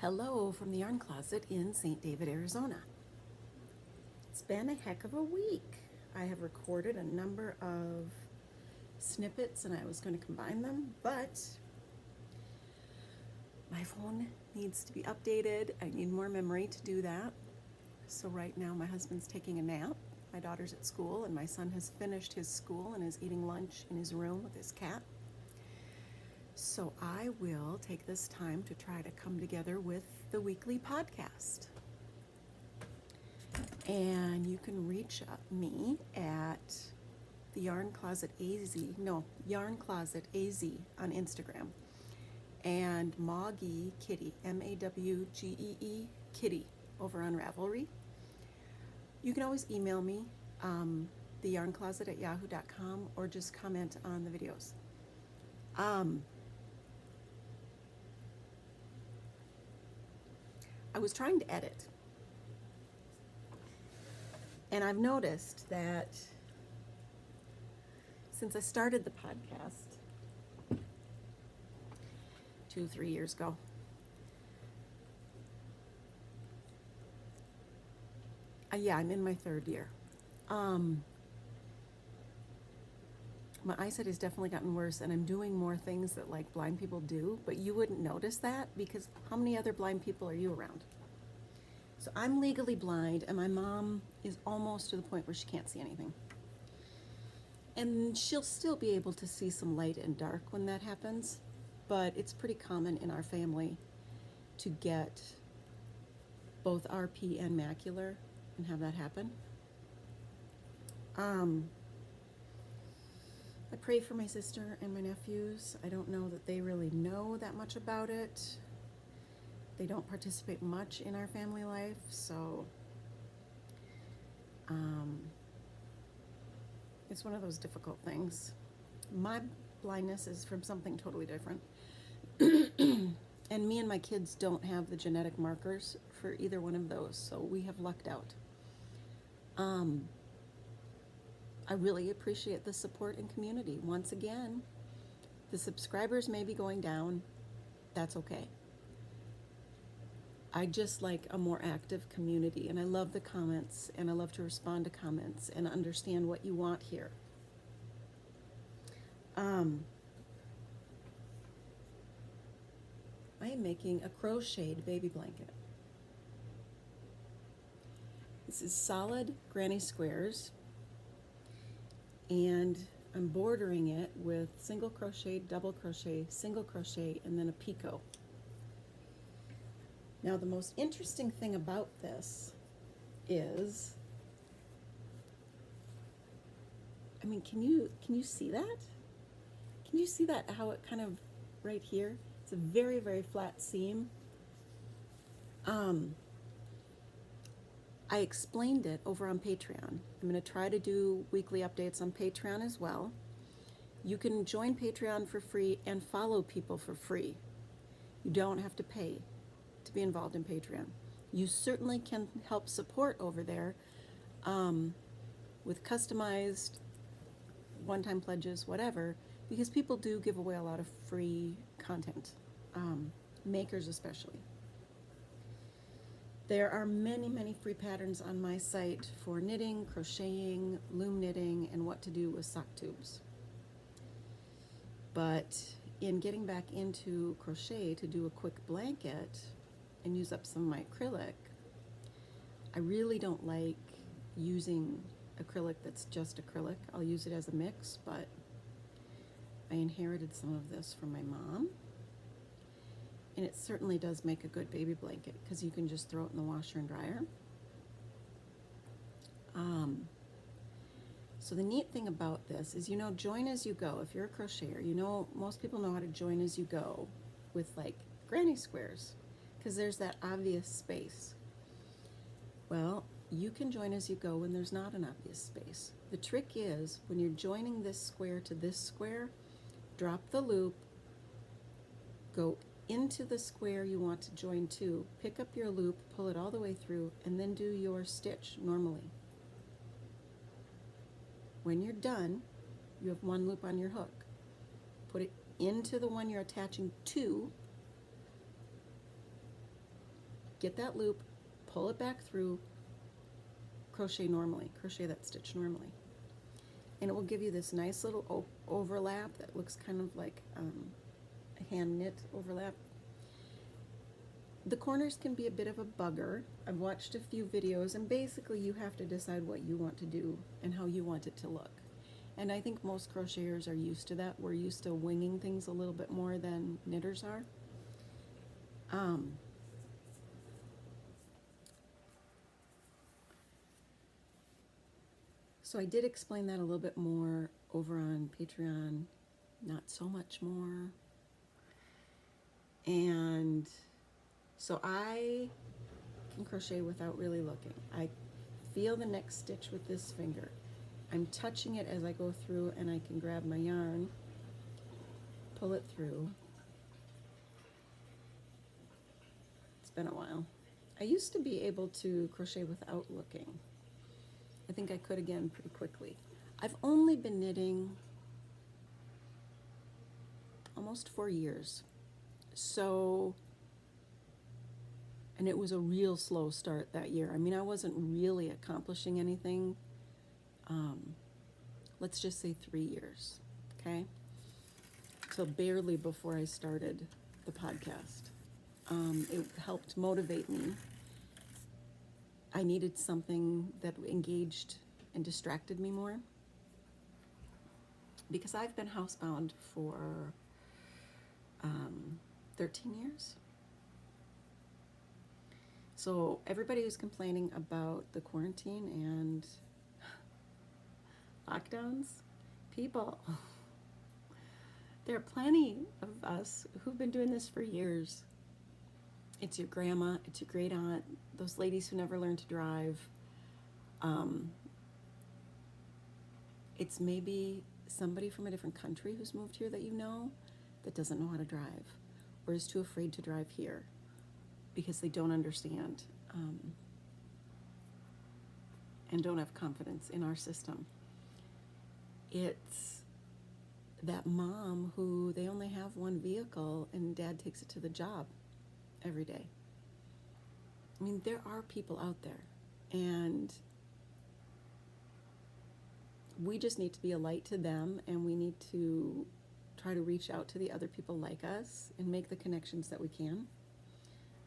Hello from the Yarn Closet in St. David, Arizona. It's been a heck of a week. I have recorded a number of snippets and I was going to combine them, but my phone needs to be updated. I need more memory to do that. So right now my husband's taking a nap. My daughter's at school and my son has finished his school and is eating lunch in his room with his cat. So I will take this time to try to come together with the weekly podcast. And you can reach me at the Yarn Closet Yarn Closet AZ on Instagram. And Mawgee Kitty, Mawgee Kitty over on Ravelry. You can always email me, theyarncloset@yahoo.com, or just comment on the videos. I was trying to edit, and I've noticed that since I started the podcast 2-3 years ago, I'm in my third year. My eyesight has definitely gotten worse, and I'm doing more things that like blind people do, but you wouldn't notice that because how many other blind people are you around? So I'm legally blind, and my mom is almost to the point where she can't see anything. And she'll still be able to see some light and dark when that happens, but it's pretty common in our family to get both RP and macular and have that happen. I pray for my sister and my nephews. I don't know that they really know that much about it. They don't participate much in our family life, so it's one of those difficult things. My blindness is from something totally different. And me and my kids don't have the genetic markers for either one of those, so we have lucked out. I really appreciate the support and community. Once again, the subscribers may be going down. That's okay. I just like a more active community, and I love the comments, and I love to respond to comments and understand what you want here. I am making a crocheted baby blanket. This is solid granny squares, and I'm bordering it with single crochet, double crochet, single crochet, and then a picot. Now the most interesting thing about this is, can you see that? Can you see that, how it kind of right here? It's a very, very flat seam. I explained it over on Patreon. I'm going to try to do weekly updates on Patreon as well. You can join Patreon for free and follow people for free. You don't have to pay to be involved in Patreon. You certainly can help support over there with customized one-time pledges, whatever, because people do give away a lot of free content, makers especially. There are many, many free patterns on my site for knitting, crocheting, loom knitting, and what to do with sock tubes. But in getting back into crochet to do a quick blanket and use up some of my acrylic, I really don't like using acrylic that's just acrylic. I'll use it as a mix, but I inherited some of this from my mom. And it certainly does make a good baby blanket because you can just throw it in the washer and dryer. So the neat thing about this is, join as you go. If you're a crocheter, most people know how to join as you go with like granny squares because there's that obvious space. Well, you can join as you go when there's not an obvious space. The trick is when you're joining this square to this square, drop the loop, go into the square you want to join to, pick up your loop, pull it all the way through, and then do your stitch normally. When you're done, you have one loop on your hook. Put it into the one you're attaching to, get that loop, pull it back through, crochet normally, crochet that stitch normally. And it will give you this nice little overlap that looks kind of like a hand knit overlap. The corners can be a bit of a bugger. I've watched a few videos, and basically you have to decide what you want to do and how you want it to look. And I think most crocheters are used to that. We're used to winging things a little bit more than knitters are. So I did explain that a little bit more over on Patreon, not so much more. And so I can crochet without really looking. I feel the next stitch with this finger. I'm touching it as I go through, and I can grab my yarn, pull it through. It's been a while. I used to be able to crochet without looking. I think I could again pretty quickly. I've only been knitting almost 4 years. So, and it was a real slow start that year. I mean, I wasn't really accomplishing anything. Let's just say 3 years, okay? So barely before I started the podcast. It helped motivate me. I needed something that engaged and distracted me more, because I've been housebound for 13 years. So everybody who's complaining about the quarantine and lockdowns, people, there are plenty of us who've been doing this for years. It's your grandma, it's your great aunt, those ladies who never learned to drive. It's maybe somebody from a different country who's moved here that you know that doesn't know how to drive, or is too afraid to drive here because they don't understand and don't have confidence in our system. It's that mom who they only have one vehicle and dad takes it to the job every day. I mean, there are people out there, and we just need to be a light to them, and we need to try to reach out to the other people like us and make the connections that we can.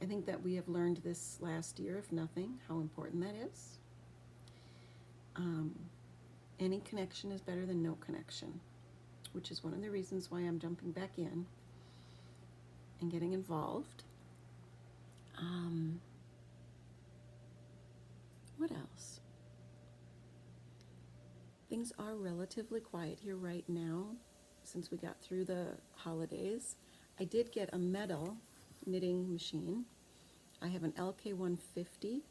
I think that we have learned this last year, if nothing, how important that is. Any connection is better than no connection, which is one of the reasons why I'm jumping back in and getting involved. What else? Things are relatively quiet here right now since we got through the holidays. I did get a metal knitting machine. I have an LK150.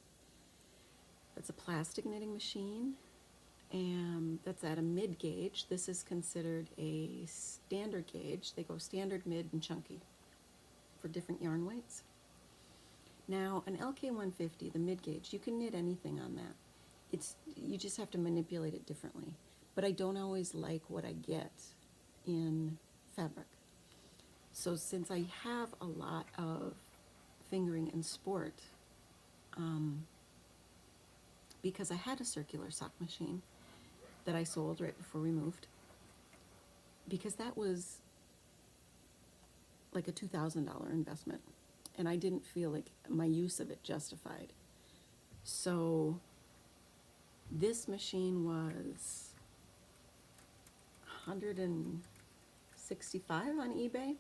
That's a plastic knitting machine, and that's at a mid gauge. This is considered a standard gauge. They go standard, mid, and chunky for different yarn weights. Now, an LK150, the mid gauge, you can knit anything on that. You just have to manipulate it differently. But I don't always like what I get in fabric. So since I have a lot of fingering and sport, because I had a circular sock machine that I sold right before we moved, because that was like a $2,000 investment, and I didn't feel like my use of it justified. So this machine was $165 on eBay,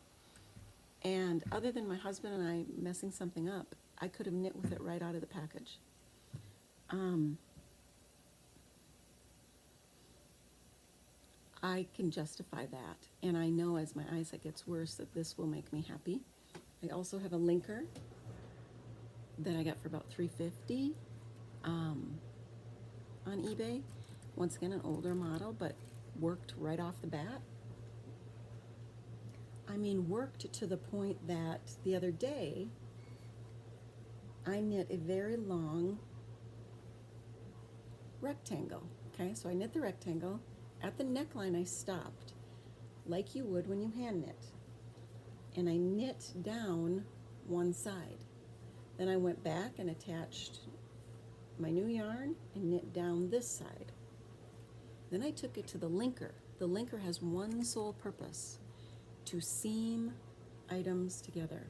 and other than my husband and I messing something up, I could have knit with it right out of the package. I can justify that, and I know as my eyesight gets worse that this will make me happy. I also have a linker that I got for about $350 on eBay. Once again, an older model, but worked right off the bat. I mean, worked to the point that the other day I knit a very long rectangle. Okay, so I knit the rectangle. At the neckline I stopped, like you would when you hand knit, and I knit down one side. Then I went back and attached my new yarn and knit down this side. Then I took it to the linker. The linker has one sole purpose, to seam items together.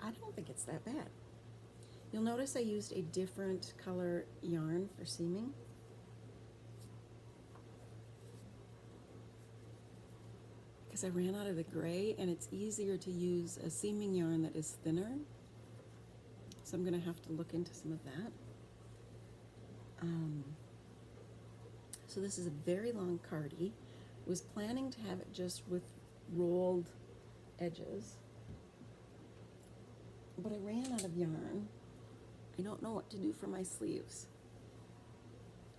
I don't think it's that bad. You'll notice I used a different color yarn for seaming. Because I ran out of the gray, and it's easier to use a seaming yarn that is thinner. So I'm going to have to look into some of that. So this is a very long cardie. Was planning to have it just with rolled edges, but I ran out of yarn. I don't know what to do for my sleeves.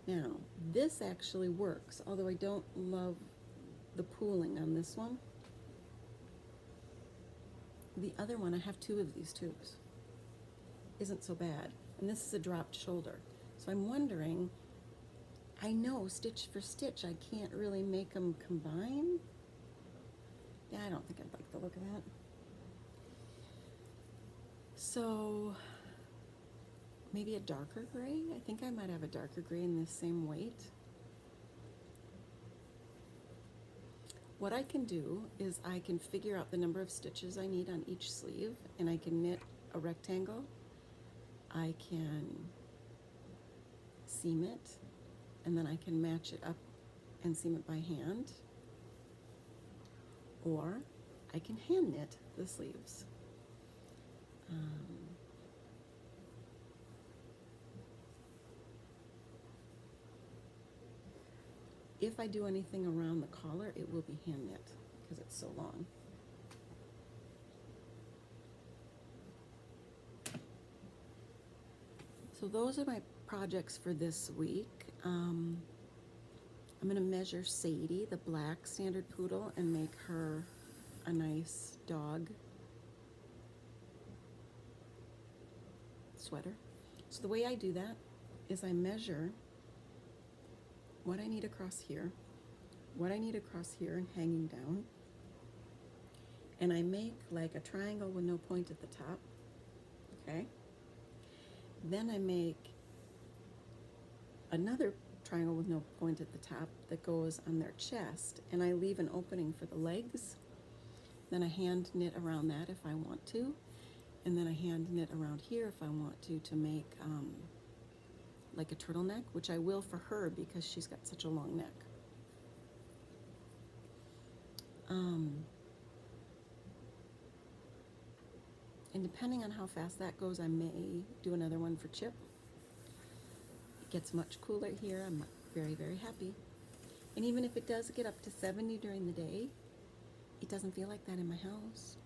Now, this actually works, although I don't love the pooling on this one. The other one, I have 2 of these tubes. Isn't so bad. And this is a dropped shoulder. So I'm wondering, I know stitch for stitch, I can't really make them combine. Yeah, I don't think I'd like the look of that. So maybe a darker gray? I think I might have a darker gray in this same weight. What I can do is I can figure out the number of stitches I need on each sleeve, and I can knit a rectangle. I can seam it, and then I can match it up and seam it by hand. Or I can hand knit the sleeves. If I do anything around the collar, it will be hand knit because it's so long. So those are my projects for this week. I'm going to measure Sadie, the black standard poodle, and make her a nice dog sweater. So the way I do that is I measure what I need across here, what I need across here and hanging down, and I make like a triangle with no point at the top, okay? Then I make another triangle with no point at the top that goes on their chest, and I leave an opening for the legs. Then I hand knit around that if I want to, and then I hand knit around here if I want to make like a turtleneck, which I will for her because she's got such a long neck. And depending on how fast that goes, I may do another one for Chip. It gets much cooler here. I'm very, very happy. And even if it does get up to 70 during the day, it doesn't feel like that in my house.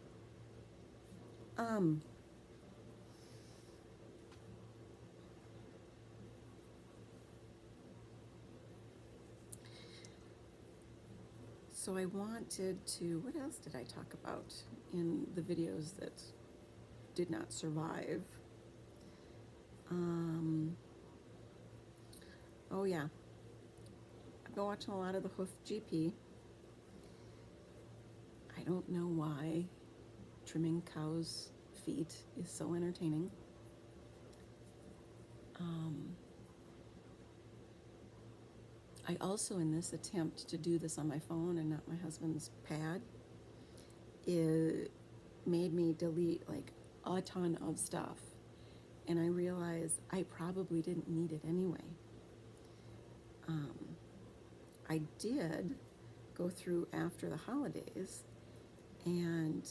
So I wanted to, what else did I talk about in the videos that did not survive? Oh yeah, I've been watching a lot of the Hoof GP. I don't know why trimming cows' feet is so entertaining. I also, in this attempt to do this on my phone and not my husband's pad, it made me delete like a ton of stuff. And I realized I probably didn't need it anyway. I did go through after the holidays and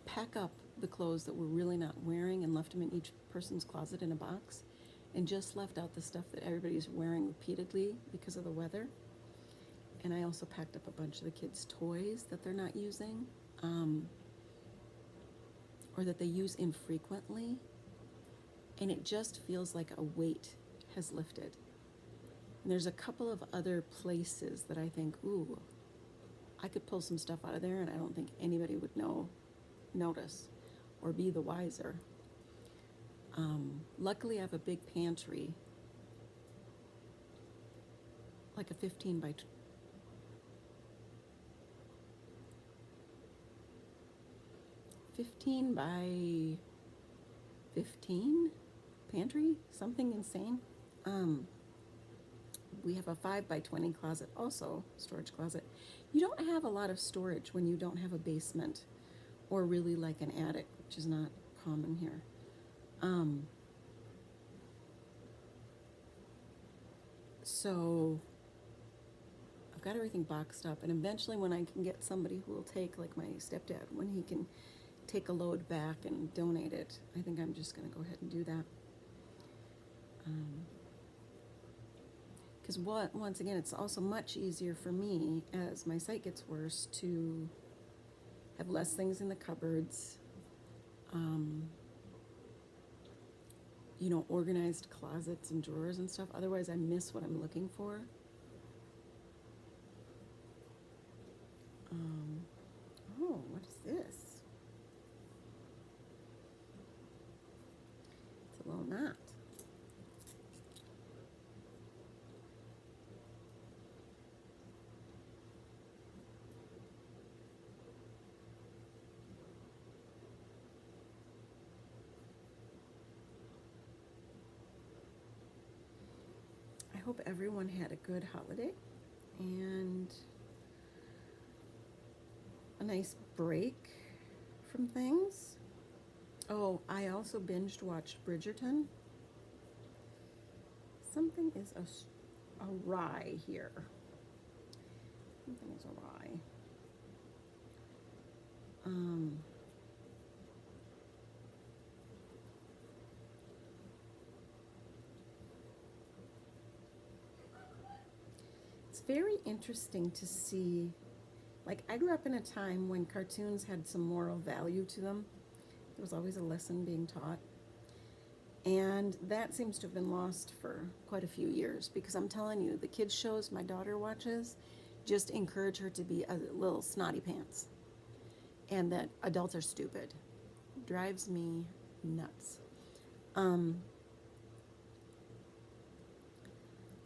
pack up the clothes that we're really not wearing and left them in each person's closet in a box, and just left out the stuff that everybody's wearing repeatedly because of the weather. And I also packed up a bunch of the kids' toys that they're not using, or that they use infrequently. And it just feels like a weight has lifted. And there's a couple of other places that I think, ooh, I could pull some stuff out of there and I don't think anybody would notice or be the wiser. Luckily I have a big pantry, like a 15 by 15 by 15 pantry, something insane. We have a 5 by 20 closet, also storage closet. You don't have a lot of storage when you don't have a basement or really like an attic, which is not common here. So I've got everything boxed up, and eventually when I can get somebody who will take, like my stepdad, when he can take a load back and donate it, I think I'm just going to go ahead and do that. Because once again, it's also much easier for me as my sight gets worse to have less things in the cupboards, you know, organized closets and drawers and stuff. Otherwise, I miss what I'm looking for. Oh, what is this? It's a little knot. I hope everyone had a good holiday and a nice break from things. Oh, I also binged watched Bridgerton. Something is awry here. Something is awry. It's very interesting to see. Like, I grew up in a time when cartoons had some moral value to them. There was always a lesson being taught. And that seems to have been lost for quite a few years, because I'm telling you, the kids' shows my daughter watches just encourage her to be a little snotty pants. And that adults are stupid. Drives me nuts.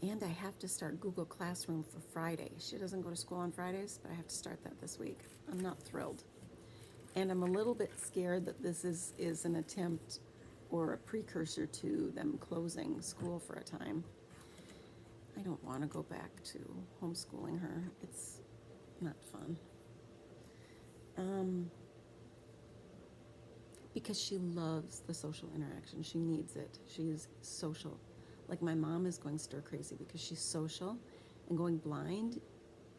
And I have to start Google Classroom for Friday. She doesn't go to school on Fridays, but I have to start that this week. I'm not thrilled. And I'm a little bit scared that this is an attempt or a precursor to them closing school for a time. I don't want to go back to homeschooling her. It's not fun. Because she loves the social interaction. She needs it. She is social. Like, my mom is going stir crazy because she's social, and going blind,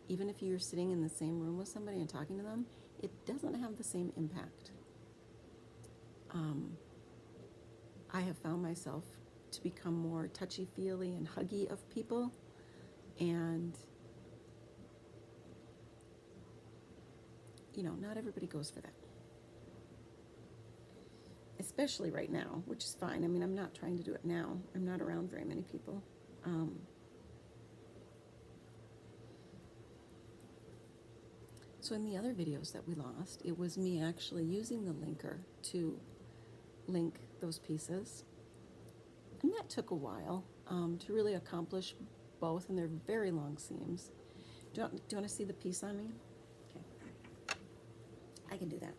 even if you're sitting in the same room with somebody and talking to them, it doesn't have the same impact. I have found myself to become more touchy-feely and huggy of people, and you know, not everybody goes for that. Especially right now, which is fine. I mean, I'm not trying to do it now. I'm not around very many people. So in the other videos that we lost, it was me actually using the linker to link those pieces. And that took a while to really accomplish both, and they're very long seams. Do you want to see the piece on me? Okay. I can do that.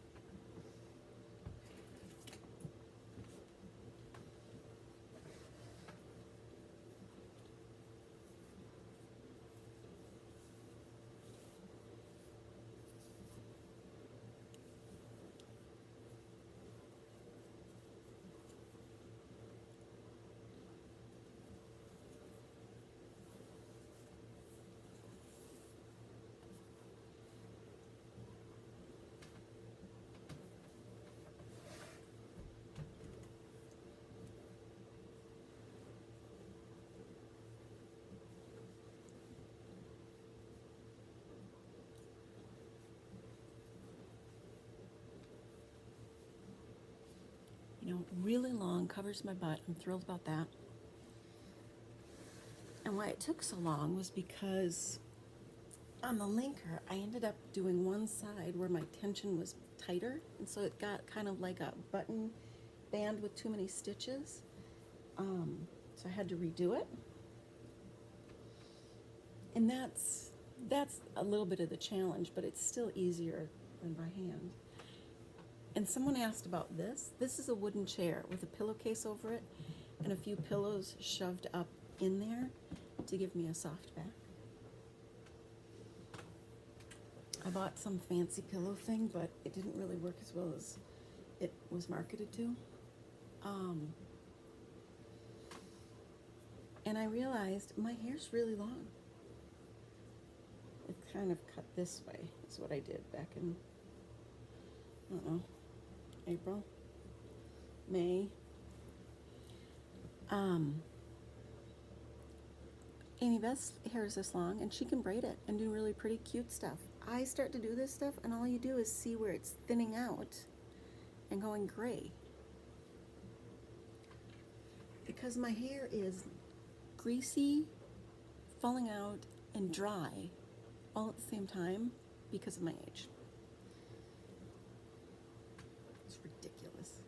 You know, really long, covers my butt. I'm thrilled about that. And why it took so long was because on the linker, I ended up doing one side where my tension was tighter, and so it got kind of like a button band with too many stitches. So I had to redo it. And that's a little bit of the challenge, but it's still easier than by hand. And someone asked about this. This is a wooden chair with a pillowcase over it and a few pillows shoved up in there to give me a soft back. I bought some fancy pillow thing, but it didn't really work as well as it was marketed to. And I realized my hair's really long. It kind of cut this way, is what I did back in, I don't know, April, May. Amy Beth's hair is this long, and she can braid it and do really pretty cute stuff. I start to do this stuff, and all you do is see where it's thinning out and going gray. Because my hair is greasy, falling out, and dry all at the same time because of my age. It's ridiculous.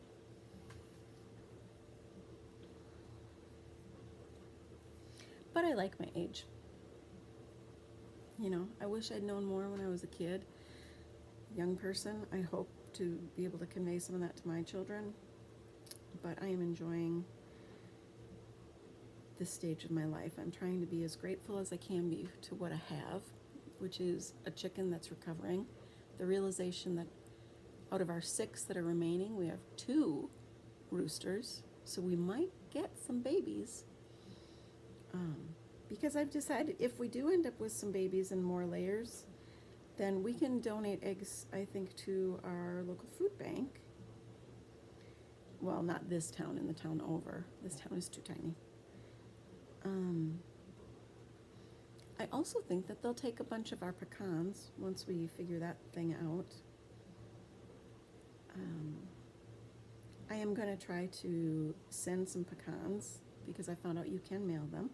But I like my age. You know, I wish I'd known more when I was a kid. Young person, I hope to be able to convey some of that to my children. But I am enjoying this stage of my life. I'm trying to be as grateful as I can be to what I have, which is a chicken that's recovering. The realization that out of our 6 that are remaining, we have 2 roosters, so we might get some babies. Because I've decided if we do end up with some babies and more layers, then we can donate eggs, I think, to our local food bank. Well, not this town, in the town over. This town is too tiny. I also think that they'll take a bunch of our pecans once we figure that thing out. I am going to try to send some pecans because I found out you can mail them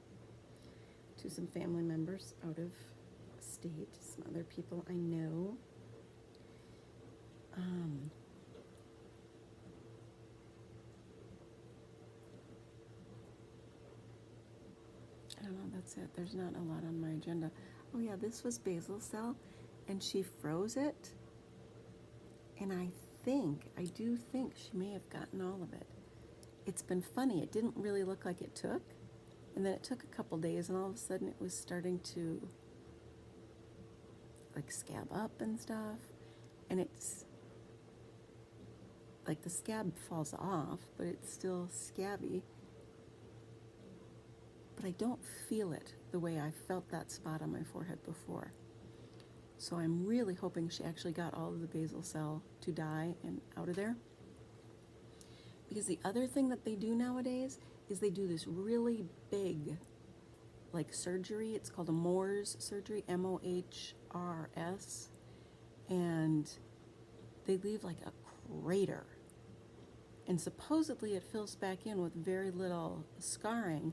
to some family members out of state, some other people I know. I don't know, that's it. There's not a lot on my agenda. Oh yeah, this was basil cell, and she froze it, and I do think she may have gotten all of it. It's been funny. It didn't really look like it took, and then it took a couple days, and all of a sudden it was starting to like scab up and stuff, and it's like the scab falls off, but it's still scabby. But I don't feel it the way I felt that spot on my forehead before. So I'm really hoping she actually got all of the basal cell to die and out of there. Because the other thing that they do nowadays is they do this really big, like surgery. It's called a Mohrs surgery, M-O-H-R-S. And they leave like a crater. And supposedly it fills back in with very little scarring.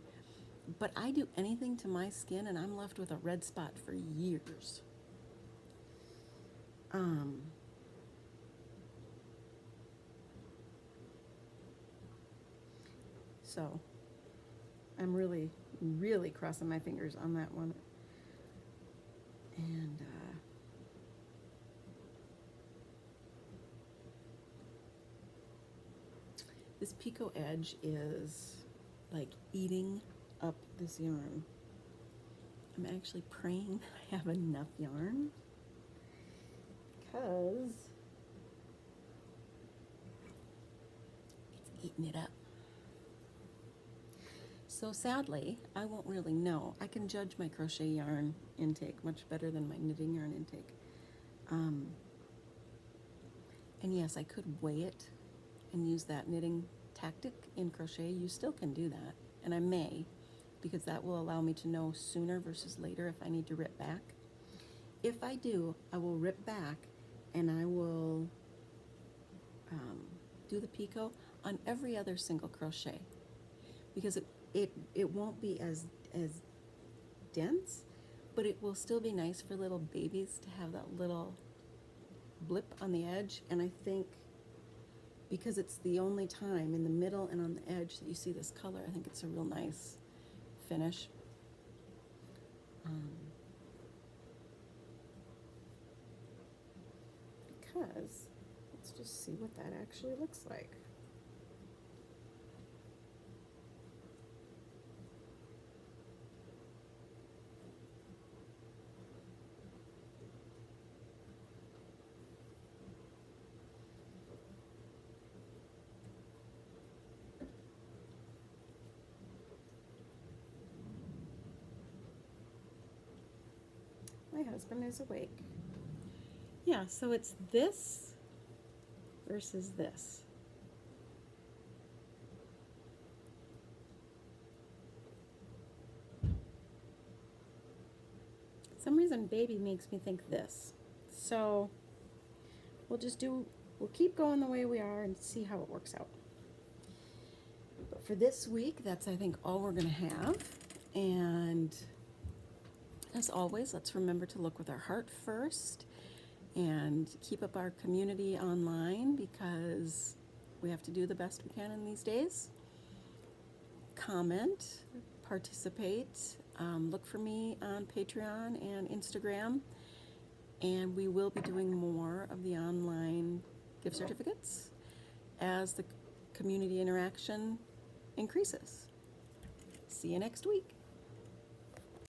But I do anything to my skin and I'm left with a red spot for years. So I'm really, really crossing my fingers on that one. And this Pico Edge is like eating up this yarn. I'm actually praying that I have enough yarn because it's eating it up. So sadly, I won't really know. I can judge my crochet yarn intake much better than my knitting yarn intake. And yes, I could weigh it and use that knitting tactic in crochet. You still can do that, and I may, because that will allow me to know sooner versus later if I need to rip back. If I do, I will rip back and I will do the picot on every other single crochet, because it won't be as dense, but it will still be nice for little babies to have that little blip on the edge. And I think because it's the only time in the middle and on the edge that you see this color, I think it's a real nice finish. Because Let's just see what that actually looks like. My husband is awake. Yeah, so it's this versus this. For some reason baby makes me think this. So we'll keep going the way we are and see how it works out. But for this week, that's I think all we're gonna have. And as always, let's remember to look with our heart first and keep up our community online because we have to do the best we can in these days. Comment, participate, look for me on Patreon and Instagram, and we will be doing more of the online gift certificates as the community interaction increases. See you next week.